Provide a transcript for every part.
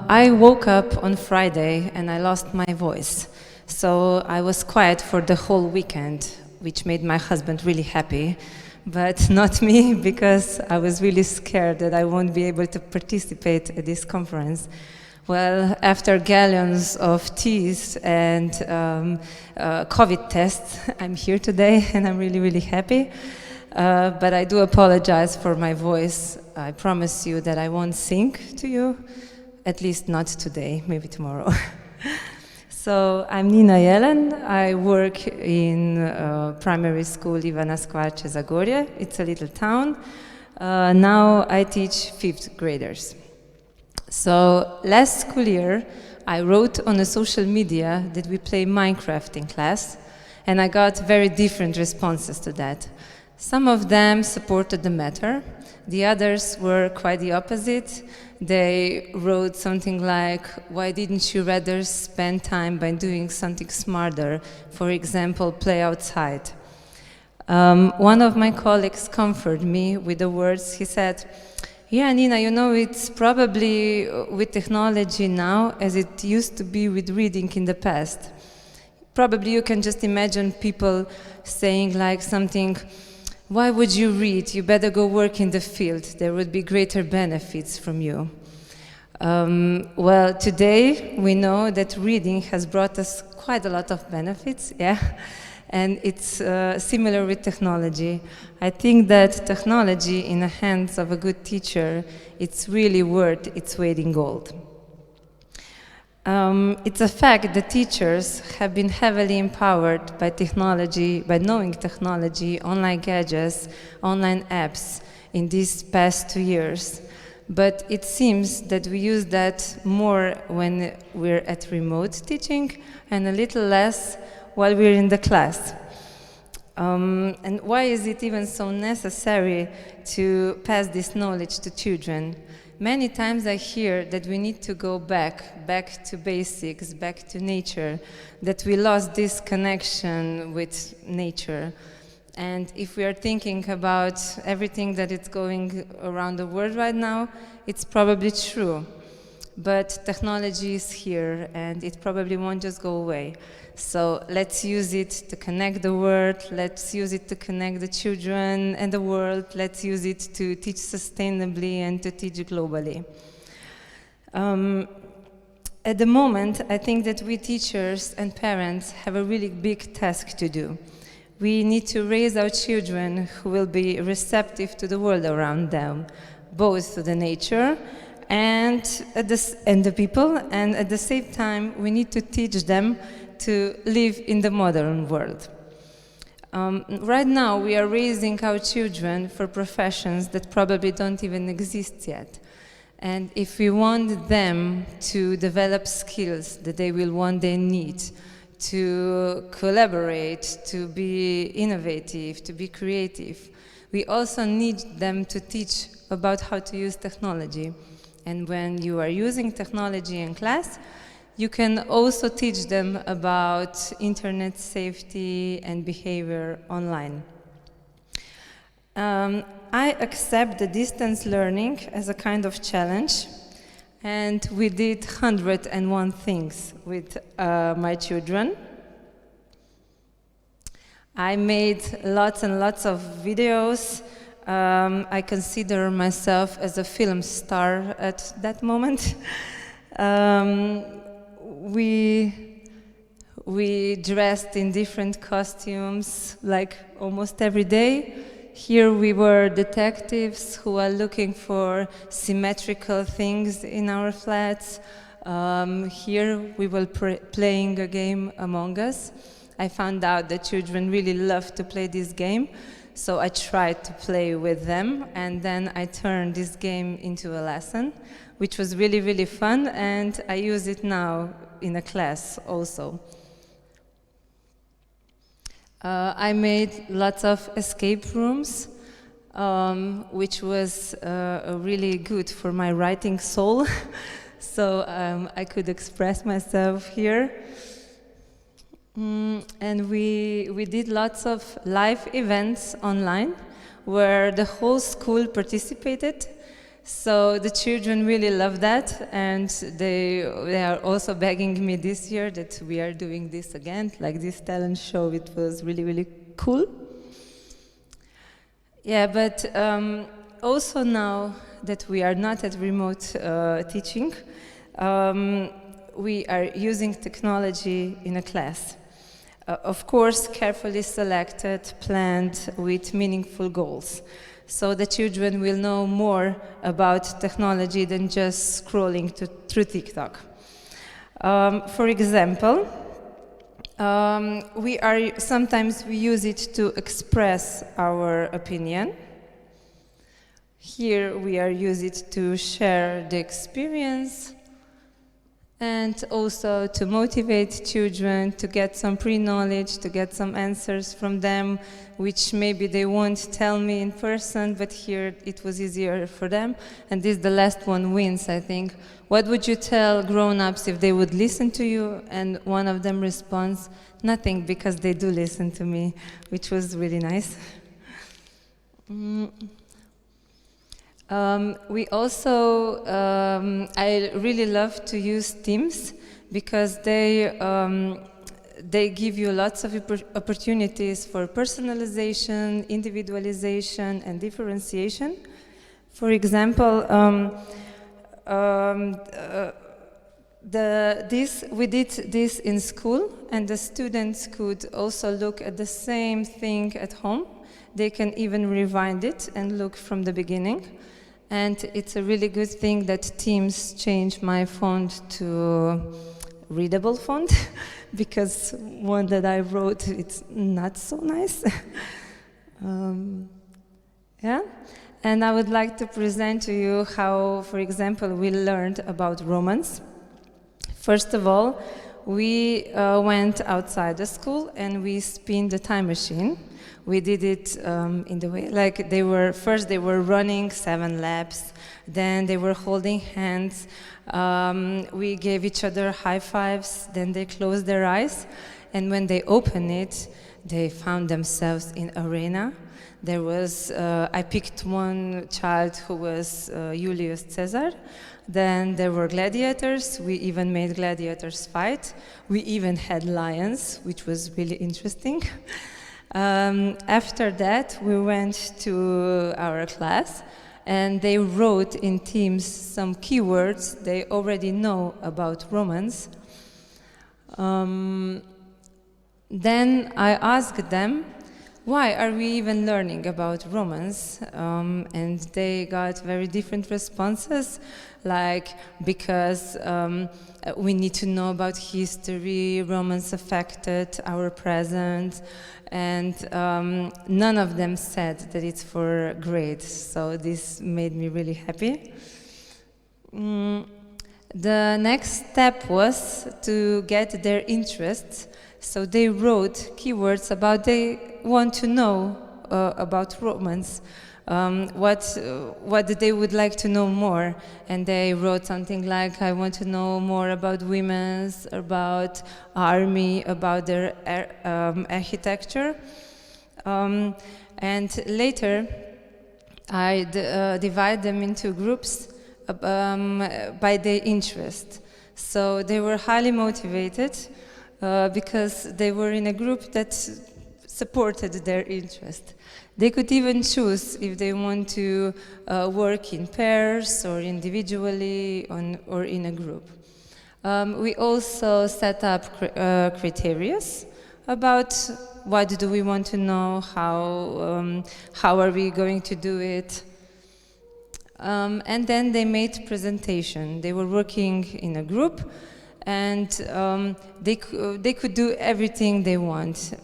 I woke up on Friday and I lost my voice. So I was quiet for the whole weekend, which made my husband really happy, but not me, because I was really scared that I won't be able to participate at this conference. Well, after gallons of teas and COVID tests, I'm here today and I'm really, really happy. But I do apologize for my voice. I promise you that I won't sing to you, at least not today, maybe tomorrow. So I'm Nina Jelen. I work in primary school Ivana Skvarče Zagorje. It's a little town. Now I teach 5th graders. So last school year, I wrote on a social media that we play Minecraft in class, and I got very different responses to that. Some of them supported the matter. The others were quite the opposite. They wrote something like, why didn't you rather spend time by doing something smarter? For example, play outside. One of my colleagues comforted me with the words, he said, yeah, Nina, you know, it's probably with technology now as it used to be with reading in the past. Probably you can just imagine people saying like something, why would you read? You better go work in the field. There would be greater benefits from you. Well, today we know that reading has brought us quite a lot of benefits, yeah? And it's similar with technology. I think that technology in the hands of a good teacher, it's really worth its weight in gold. It's a fact that teachers have been heavily empowered by technology, by knowing technology, online gadgets, online apps in these past 2 years. But it seems that we use that more when we're at remote teaching and a little less while we're in the class. And why is it even so necessary to pass this knowledge to children? Many times I hear that we need to go back to basics, back to nature, that we lost this connection with nature. And if we are thinking about everything that is going around the world right now, it's probably true. But technology is here and it probably won't just go away. So let's use it to connect the world, let's use it to connect the children and the world, let's use it to teach sustainably and to teach globally. At the moment, I think that we teachers and parents have a really big task to do. We need to raise our children who will be receptive to the world around them, both to the nature and the people, and at the same time, we need to teach them to live in the modern world. Right now, we are raising our children for professions that probably don't even exist yet. And if we want them to develop skills that they will one day need, to collaborate, to be innovative, to be creative, we also need them to teach about how to use technology. And when you are using technology in class, you can also teach them about internet safety and behavior online. I accept the distance learning as a kind of challenge, and we did 101 things with my children. I made lots and lots of videos. I consider myself as a film star at that moment. We dressed in different costumes, like almost every day. Here we were detectives who are looking for symmetrical things in our flats. Here we were playing a game Among Us. I found out that children really love to play this game, so I tried to play with them, and then I turned this game into a lesson, which was really, really fun, and I use it now in a class also. I made lots of escape rooms, which was really good for my writing soul, so I could express myself here. And we did lots of live events online where the whole school participated. So the children really love that, and they are also begging me this year that we are doing this again, like this talent show. It was really, really cool. Yeah, but also now that we are not at remote teaching, we are using technology in a class. Of course, carefully selected, planned with meaningful goals. So the children will know more about technology than just scrolling through TikTok. For example, sometimes we use it to express our opinion. Here we are use it to share the experience and also to motivate children to get some pre-knowledge, to get some answers from them, which maybe they won't tell me in person, but here it was easier for them. And this, the last one wins, I think. What would you tell grown-ups if they would listen to you? And one of them responds, nothing, because they do listen to me, which was really nice. We also, I really love to use Teams because they give you lots of opportunities for personalization, individualization, and differentiation. For example, we did this in school, and the students could also look at the same thing at home. They can even rewind it and look from the beginning. And it's a really good thing that Teams changed my font to readable font, because one that I wrote, it's not so nice. Yeah, and I would like to present to you how, for example, we learned about romance. First of all, we went outside the school and we spun the time machine. We did it in the way, like they were running 7 laps, then they were holding hands, we gave each other high fives, then they closed their eyes, and when they opened it, they found themselves in arena. There was, I picked one child who was Julius Caesar. Then there were gladiators. We even made gladiators fight. We even had lions, which was really interesting. After that, we went to our class, and they wrote in Teams some keywords they already know about romance. Then I asked them, why are we even learning about romance? And they got very different responses, like because we need to know about history, romance affected our present, and none of them said that it's for grades, so this made me really happy. The next step was to get their interests, so they wrote keywords about they want to know about romance, what they would like to know more, and they wrote something like, I want to know more about women's, about army, about their architecture. And later I divide them into groups by their interest. So they were highly motivated because they were in a group that supported their interest. They could even choose if they want to work in pairs or individually or in a group. We also set up criteria about what do we want to know, how are we going to do it. And then they made presentation. They were working in a group, and they could do everything they want.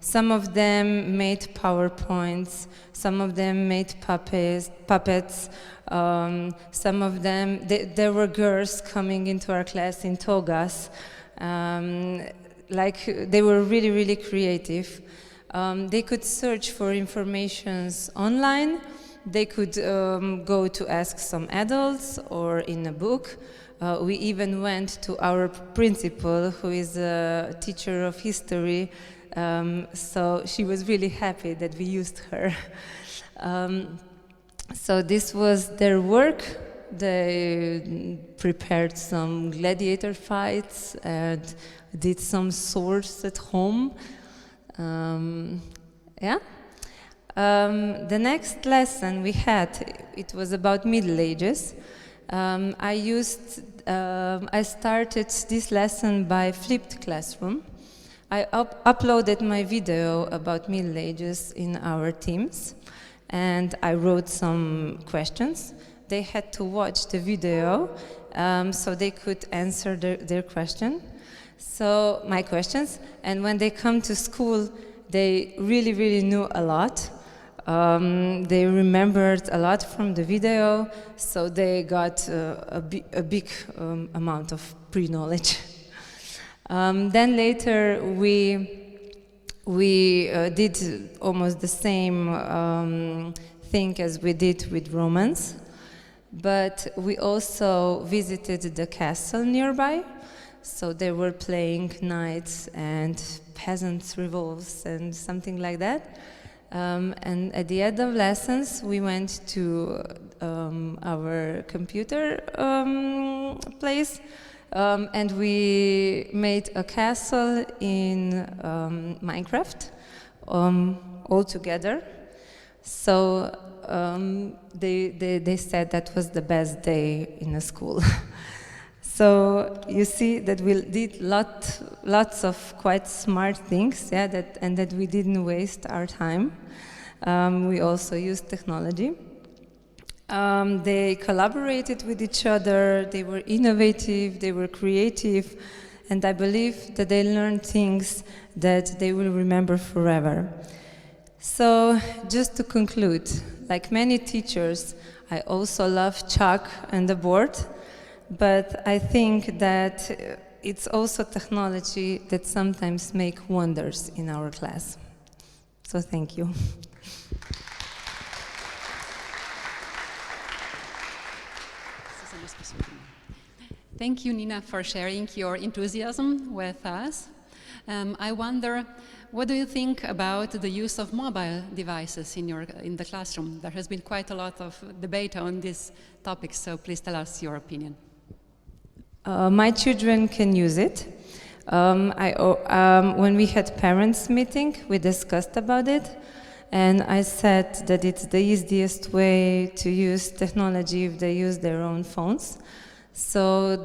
Some of them made PowerPoints, some of them made puppets, some of them, there were girls coming into our class in togas, like they were really, really creative. They could search for informations online. They could go to ask some adults or in a book. We even went to our principal, who is a teacher of history, so she was really happy that we used her. So this was their work. They prepared some gladiator fights and did some swords at home. Yeah. The next lesson we had, it was about Middle Ages. I started this lesson by flipped classroom. I uploaded my video about Middle Ages in our Teams, and I wrote some questions. They had to watch the video so they could answer their question. So my questions, and when they come to school, they really, really knew a lot. They remembered a lot from the video, so they got a big amount of pre-knowledge. Then later we did almost the same thing as we did with Romans, but we also visited the castle nearby. So they were playing knights and peasants' revolves and something like that. And at the end of lessons, we went to our computer place, and we made a castle in Minecraft all together. So they said that was the best day in a school. So you see that we did lots of quite smart things, yeah, and that we didn't waste our time. We also used technology. They collaborated with each other, they were innovative, they were creative, and I believe that they learned things that they will remember forever. So just to conclude, like many teachers, I also love chalk and the board. But I think that it's also technology that sometimes make wonders in our class. So thank you. Thank you, Nina, for sharing your enthusiasm with us. I wonder, what do you think about the use of mobile devices in the classroom? There has been quite a lot of debate on this topic, so please tell us your opinion. My children can use it. When we had parents' meeting, we discussed about it, and I said that it's the easiest way to use technology if they use their own phones. So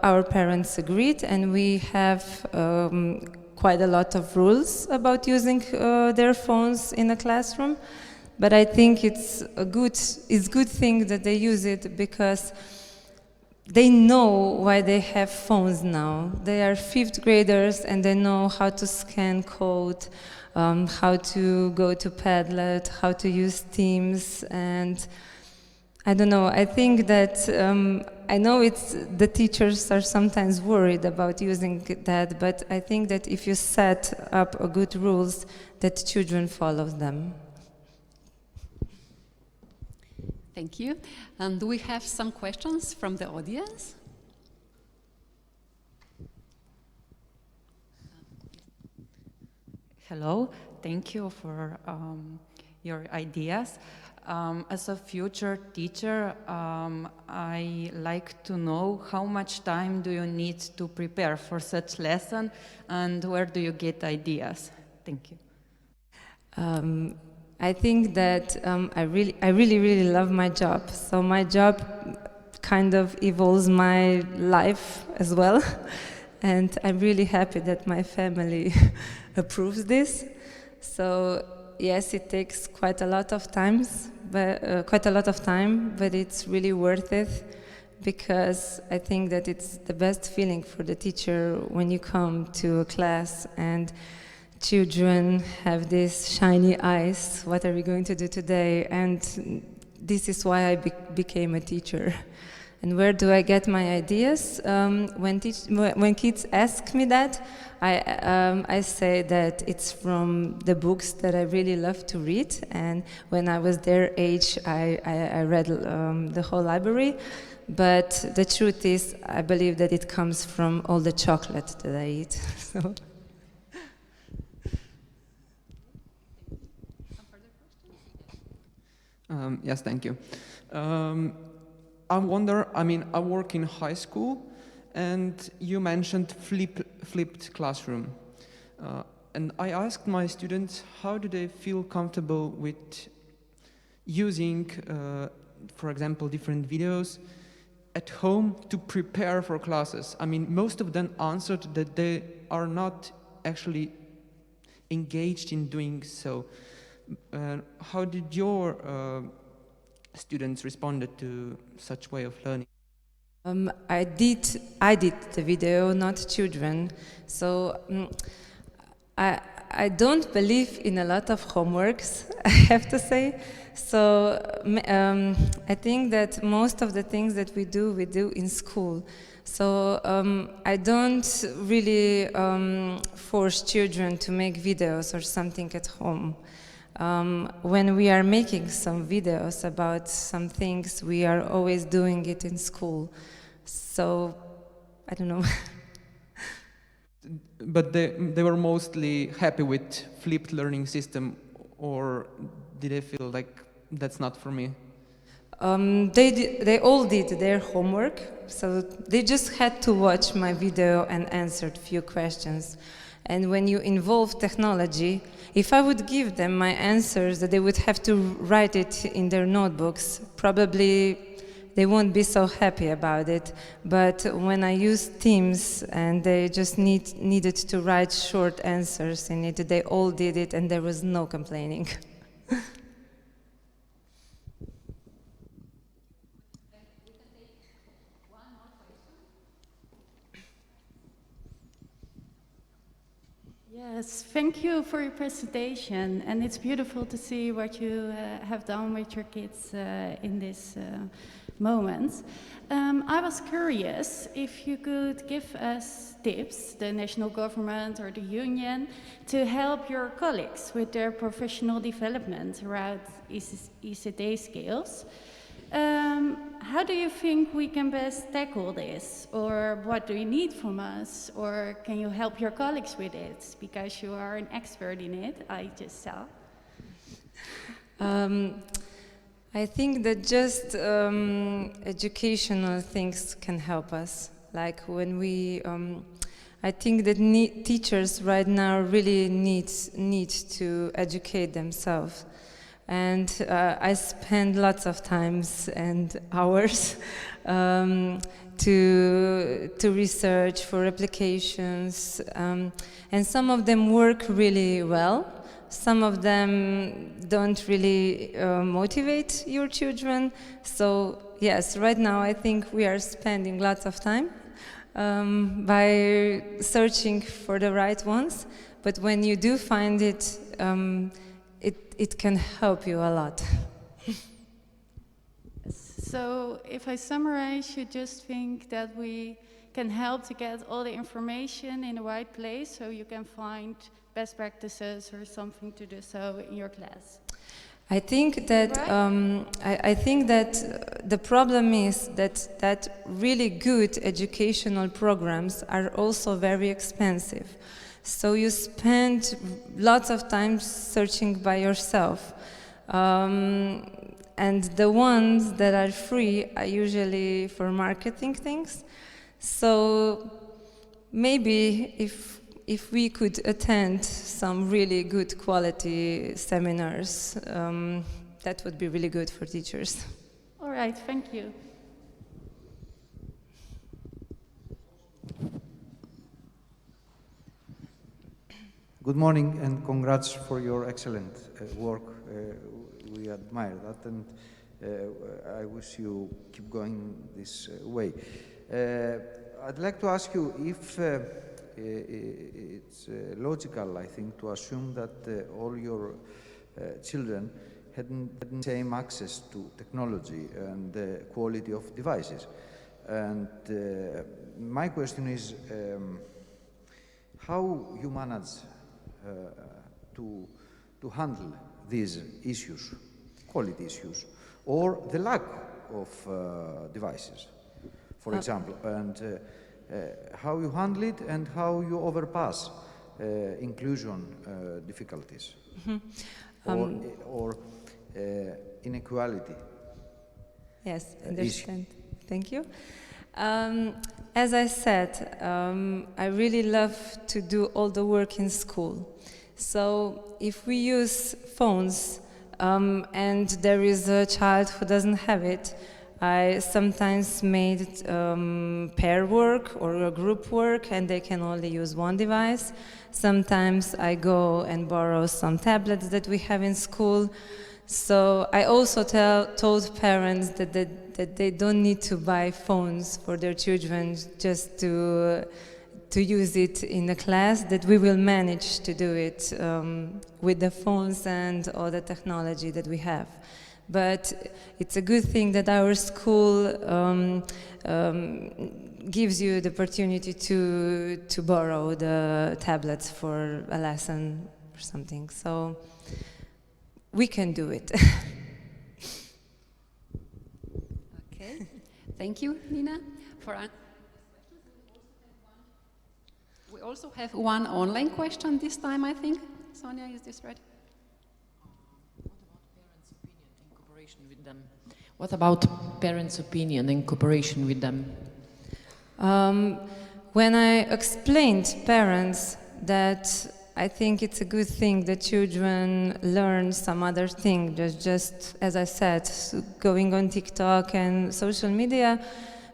our parents agreed, and we have quite a lot of rules about using their phones in a classroom. But I think it's a good thing that they use it because they know why they have phones now. They are 5th graders and they know how to scan code, how to go to Padlet, how to use Teams, and I don't know, I think that, I know the teachers are sometimes worried about using that, but I think that if you set up a good rules, that children follow them. Thank you. And do we have some questions from the audience? Hello, thank you for your ideas. As a future teacher, I like to know how much time do you need to prepare for such lesson, and where do you get ideas? Thank you. I think that I really love my job. So my job kind of evolves my life as well. And I'm really happy that my family approves this. So yes, it takes quite a lot of time, but it's really worth it because I think that it's the best feeling for the teacher when you come to a class and children have these shiny eyes. What are we going to do today? And this is why I became a teacher. And where do I get my ideas? When kids ask me that, I say that it's from the books that I really love to read. And when I was their age, I read the whole library. But the truth is, I believe that it comes from all the chocolate that I eat. So. Yes, thank you. I wonder, I work in high school, and you mentioned flipped classroom. And I asked my students, how do they feel comfortable with using, for example, different videos at home to prepare for classes? Most of them answered that they are not actually engaged in doing so. How did your students respond to such way of learning? I did the video, not children. So I don't believe in a lot of homeworks, I have to say. So I think that most of the things that we do in school. So I don't really force children to make videos or something at home. When we are making some videos about some things, we are always doing it in school. So, I don't know. But they were mostly happy with flipped learning system, or did they feel like that's not for me? They all did their homework, so they just had to watch my video and answered few questions. And when you involve technology, if I would give them my answers, that they would have to write it in their notebooks, probably they won't be so happy about it. But when I used Teams and they just needed to write short answers in it, they all did it and there was no complaining. Yes, thank you for your presentation, and it's beautiful to see what you have done with your kids in this moment. I was curious if you could give us tips, the national government or the union, to help your colleagues with their professional development around ICT skills. How do you think we can best tackle this? Or what do you need from us? Or can you help your colleagues with it? Because you are an expert in it, I just saw. I think that just educational things can help us. Like when we, I think that teachers right now really need to educate themselves. And I spend lots of times and hours to research for applications, and some of them work really well. Some of them don't really motivate your children. So yes, right now I think we are spending lots of time by searching for the right ones. But when you do find it, it can help you a lot. So if I summarize, you just think that we can help to get all the information in the right place so you can find best practices or something to do so in your class. I think that I think that the problem is that really good educational programs are also very expensive. So you spend lots of time searching by yourself. And the ones that are free are usually for marketing things. So maybe if we could attend some really good quality seminars, that would be really good for teachers. All right, thank you. Good morning and congrats for your excellent work. We admire that, and I wish you keep going this way. I'd like to ask you if it's logical, I think, to assume that all your children hadn't the same access to technology and the quality of devices. And my question is, how you manage to handle these issues, quality issues, or the lack of devices, for example, and how you handle it and how you overpass inclusion difficulties. Mm-hmm. Or inequality. Yes, understand. Thank you. As I said, I really love to do all the work in school. So if we use phones and there is a child who doesn't have it, I sometimes made pair work or a group work and they can only use one device. Sometimes I go and borrow some tablets that we have in school. So I also told parents that they don't need to buy phones for their children just to use it in the class, that we will manage to do it with the phones and all the technology that we have. But it's a good thing that our school gives you the opportunity to borrow the tablets for a lesson or something. So we can do it. Okay, thank you, Nina. We also have one online question this time, I think. Sonia, is this right? What about parents' opinion and cooperation with them? When I explained parents that I think it's a good thing that children learn some other thing, just as I said, going on TikTok and social media,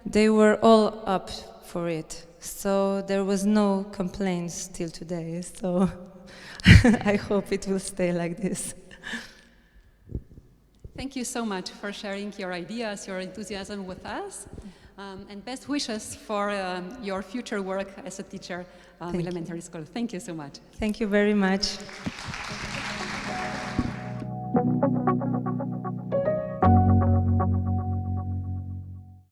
they were all up for it. So there was no complaints till today. So I hope it will stay like this. Thank you so much for sharing your ideas, your enthusiasm with us, and best wishes for your future work as a teacher in elementary school. Thank you so much. Thank you very much.